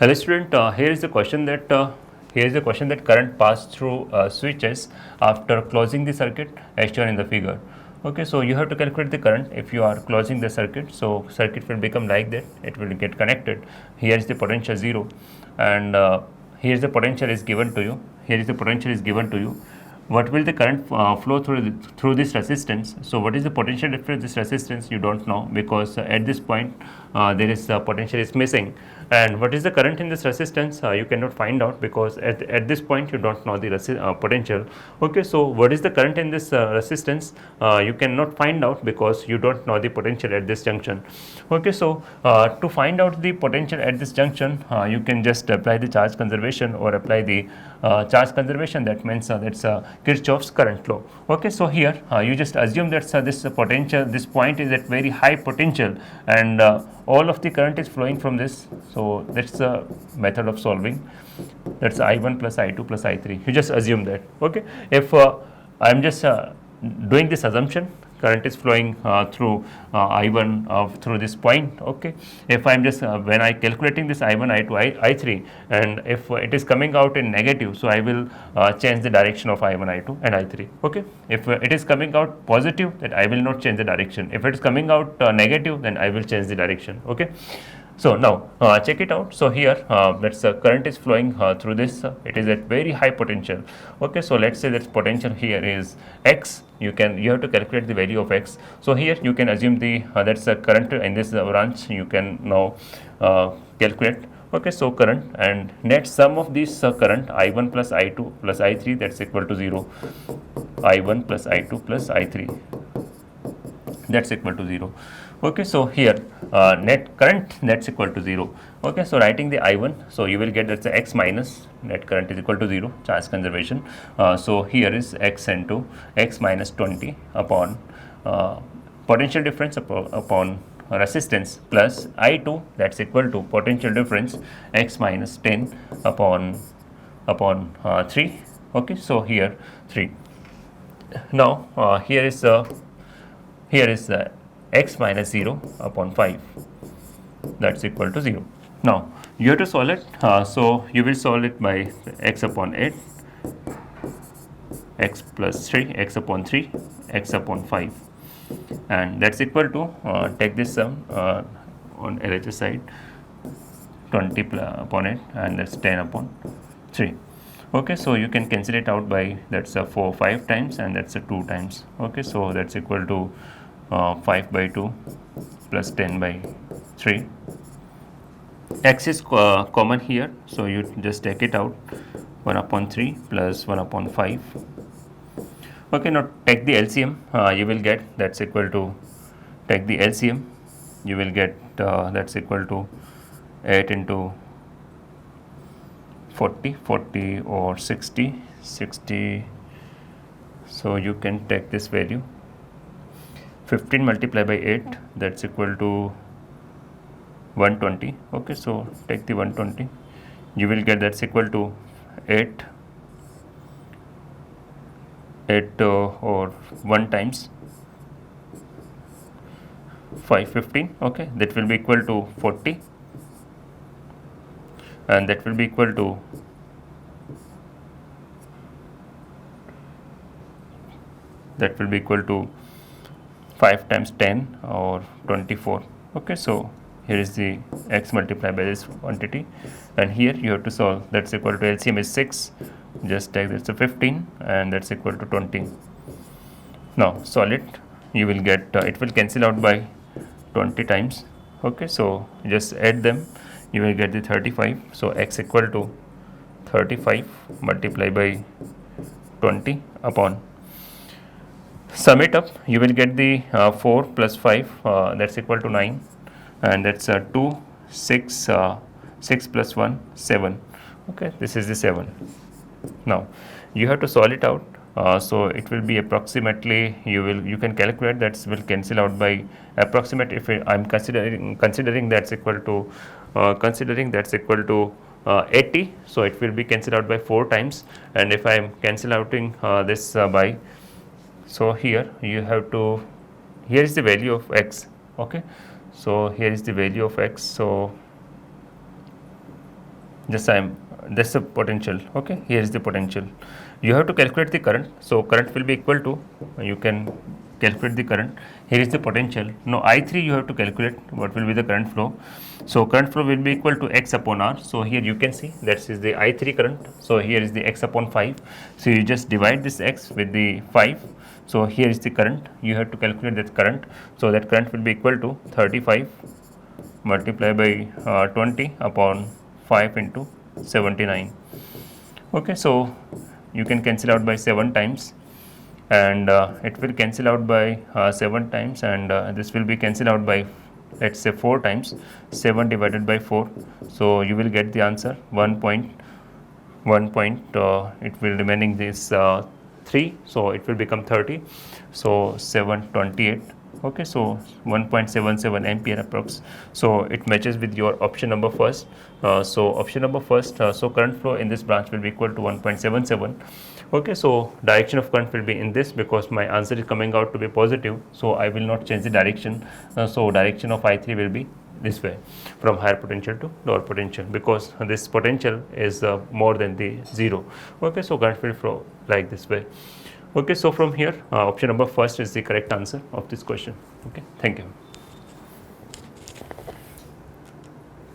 Hello student, here is the question that current passed through switches after closing the circuit as shown in the figure. Okay, so you have to calculate the current if you are closing the circuit. So circuit will become like that, it will get connected. Here is the potential 0 and here is the potential is given to you. Here is the potential is given to you. What will the current flow through this resistance? So what is the potential difference this resistance? You don't know, because at this point there is potential is missing. And what is the current in this resistance? You cannot find out, because at this point you don't know the potential. Okay, so what is the current in this resistance? You cannot find out because you don't know the potential at this junction. Okay, so to find out the potential at this junction, you can just apply the charge conservation or apply the charge conservation. That means that's Kirchhoff's current law. Okay, so here you just assume that this potential, this point is at very high potential, and all of the current is flowing from this. So that's the method of solving. That's I1 plus I2 plus I3. You just assume that. Okay, if I'm just doing this assumption, current is flowing through I1 through this point. Okay, if I'm just when I calculating this I1, I2, I3, and if it is coming out in negative, so I will change the direction of I1, I2 and I3. Okay, if it is coming out positive, then I will not change the direction. If it is coming out negative, then I will change the direction. Okay, so now check it out. So here let's current is flowing through this. It is at very high potential. Okay, so let's say that potential here is x. You have to calculate the value of x. So here you can assume the that's the current in this branch. You can now calculate. Okay, so current and net sum of this current I1 plus I2 plus I3, that's equal to 0. I1 plus I2 plus I3, that's equal to 0. Okay, so here net current, that's equal to 0. Okay, so writing the I1, so you will get that's x minus net current is equal to 0, charge conservation. So here is x into x minus 20 upon potential difference upon resistance plus I2, that's equal to potential difference x minus 10 upon 3. Okay, so here 3. Now here is x minus 0 upon 5, that's equal to 0. Now you have to solve it. So you will solve it by x upon 8, x plus 3, x upon 3, x upon 5, and that's equal to take this sum on LHS side, 20 upon 8, and that's 10 upon 3. Okay, so you can cancel it out by that's 5 times, and that's 2 times. Okay, so that's equal to 5 by 2 plus 10 by 3. X is common here, so you just take it out, 1 upon 3 plus 1 upon 5. Okay, now take the LCM. You will get that's equal to, take the LCM, you will get that's equal to 8 into 40 or 60. So you can take this value, 15 multiplied by 8, that's equal to 120. Okay, so take the 120, you will get that's equal to 8 or 1 times 515. Okay, that will be equal to 40, and that will be equal to 5 times 10 or 24. Okay, so here is the x multiplied by this quantity, and here you have to solve. That's equal to LCM is 6, just take that's a 15, and that's equal to 20. Now solve it, you will get it will cancel out by 20 times. Okay, so just add them, you will get the 35. So x equal to 35 multiplied by 20 upon, sum it up, you will get the 4 plus 5, that's equal to 9, and that's 2, 6, 6 plus 1, 7. Okay, this is the 7. Now you have to solve it out. So it will be approximately, you can calculate, that will cancel out by approximate. If I'm considering that's equal to 80, so it will be cancelled out by 4 times. And if I am cancel outing this by, so here you have to, here is the value of x. Okay, so here is the value of x. So That's the potential. Okay, here is the potential. You have to calculate the current. So current will be equal to, you can calculate the current. Here is the potential. Now I3 you have to calculate what will be the current flow. So current flow will be equal to x upon r. So here you can see that is the I3 current. So here is the x upon 5. So you just divide this x with the 5. So here is the current. You have to calculate that current. So that current will be equal to 35 multiplied by 20 upon 5 into 79. Okay, so you can cancel out by 7 times, and it will cancel out by 7 times, and this will be cancelled out by, let's say, 4 times. 7 divided by 4, so you will get the answer 1 point, it will remaining this 3, so it will become 30, so 728. Okay, so 1.77 ampere approx. So it matches with your option number first. So option number first, so current flow in this branch will be equal to 1.77. Okay, so direction of current will be in this, because my answer is coming out to be positive, so I will not change the direction. So direction of I3 will be this way, from higher potential to lower potential, because this potential is more than the 0. Okay, so current will flow like this way. Okay, so from here option number first is the correct answer of this question. Okay, thank you.